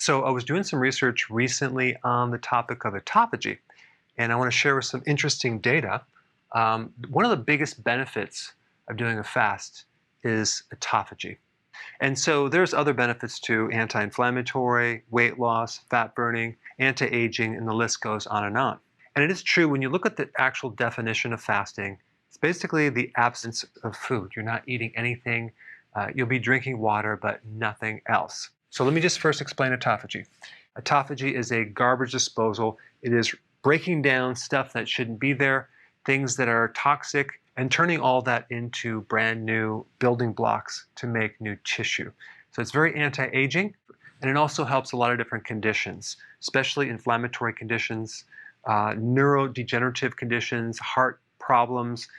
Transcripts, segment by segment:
So I was doing some research recently on the topic of autophagy, and I want to share some interesting data. One of the biggest benefits of doing a fast is autophagy. And so there's other benefits too: anti-inflammatory, weight loss, fat burning, anti-aging, and the list goes on and on. And it is true, when you look at the actual definition of fasting, it's basically the absence of food. You're not eating anything. You'll be drinking water, but nothing else. So let me just first explain autophagy. Autophagy is a garbage disposal. It is breaking down stuff that shouldn't be there, things that are toxic, and turning all that into brand new building blocks to make new tissue. So it's very anti-aging, and it also helps a lot of different conditions, especially inflammatory conditions, neurodegenerative conditions, heart problems,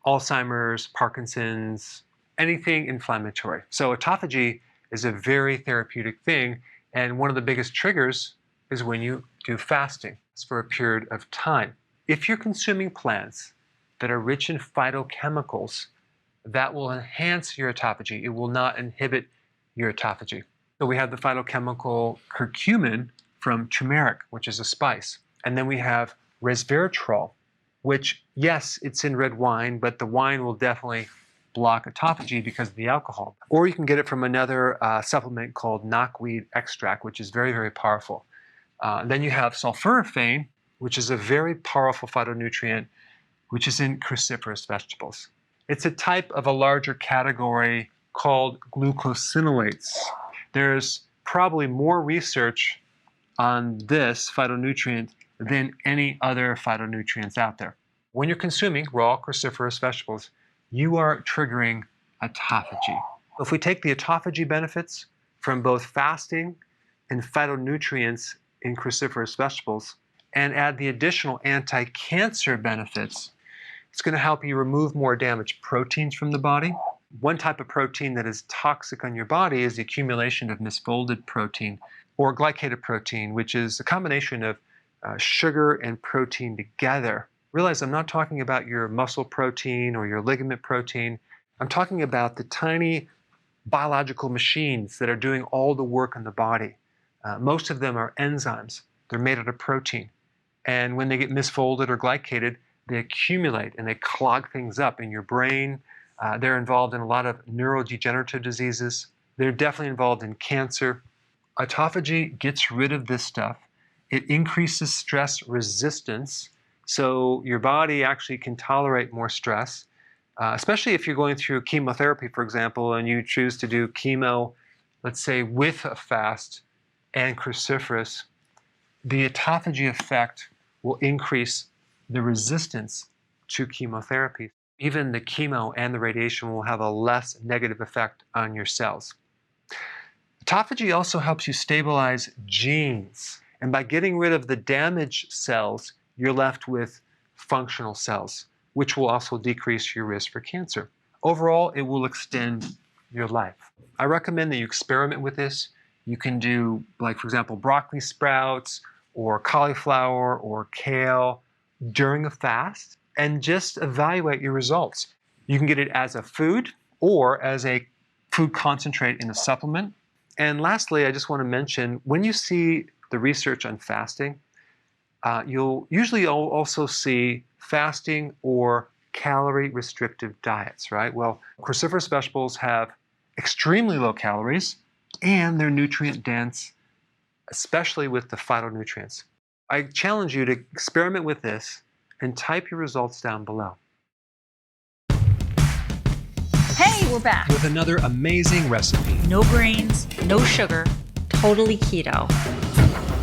Alzheimer's, Parkinson's, anything inflammatory. So autophagy is a very therapeutic thing, and one of the biggest triggers is when you do fasting. It's for a period of time. If you're consuming plants that are rich in phytochemicals, that will enhance your autophagy. It will not inhibit your autophagy. So we have the phytochemical curcumin from turmeric, which is a spice. And then we have resveratrol, which, yes, it's in red wine, but the wine will definitely block autophagy because of the alcohol. Or you can get it from another supplement called knotweed extract, which is very, very powerful. Then you have sulforaphane, which is a very powerful phytonutrient, which is in cruciferous vegetables. It's a type of a larger category called glucosinolates. There's probably more research on this phytonutrient than any other phytonutrients out there. When you're consuming raw cruciferous vegetables, you are triggering autophagy. If we take the autophagy benefits from both fasting and phytonutrients in cruciferous vegetables and add the additional anti-cancer benefits, it's going to help you remove more damaged proteins from the body. One type of protein that is toxic on your body is the accumulation of misfolded protein or glycated protein, which is a combination of sugar and protein together. Realize I'm not talking about your muscle protein or your ligament protein. I'm talking about the tiny biological machines that are doing all the work in the body. Most of them are enzymes. They're made out of protein. And when they get misfolded or glycated, they accumulate and they clog things up in your brain. They're involved in a lot of neurodegenerative diseases. They're definitely involved in cancer. Autophagy gets rid of this stuff. It increases stress resistance, so your body actually can tolerate more stress, especially if you're going through chemotherapy, for example, and you choose to do chemo, let's say, with a fast and cruciferous. The autophagy effect will increase the resistance to chemotherapy. Even the chemo and the radiation will have a less negative effect on your cells. Autophagy also helps you stabilize genes. And by getting rid of the damaged cells, you're left with functional cells, which will also decrease your risk for cancer. Overall, it will extend your life. I recommend that you experiment with this. You can do, like, for example, broccoli sprouts or cauliflower or kale during a fast and just evaluate your results. You can get it as a food or as a food concentrate in a supplement. And lastly, I just want to mention, when you see the research on fasting, you'll usually also see fasting or calorie restrictive diets, right? Well, cruciferous vegetables have extremely low calories and they're nutrient dense, especially with the phytonutrients. I challenge you to experiment with this and type your results down below. Hey, we're back with another amazing recipe. No grains, no sugar, totally keto.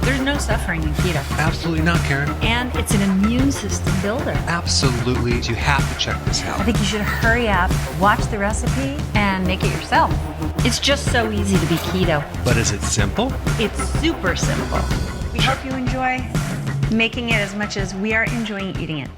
There's no suffering in keto. Absolutely not, Karen. And it's an immune system builder. Absolutely. You have to check this out. I think you should hurry up, watch the recipe, and make it yourself. It's just so easy to be keto. But is it simple? It's super simple. We hope you enjoy making it as much as we are enjoying eating it.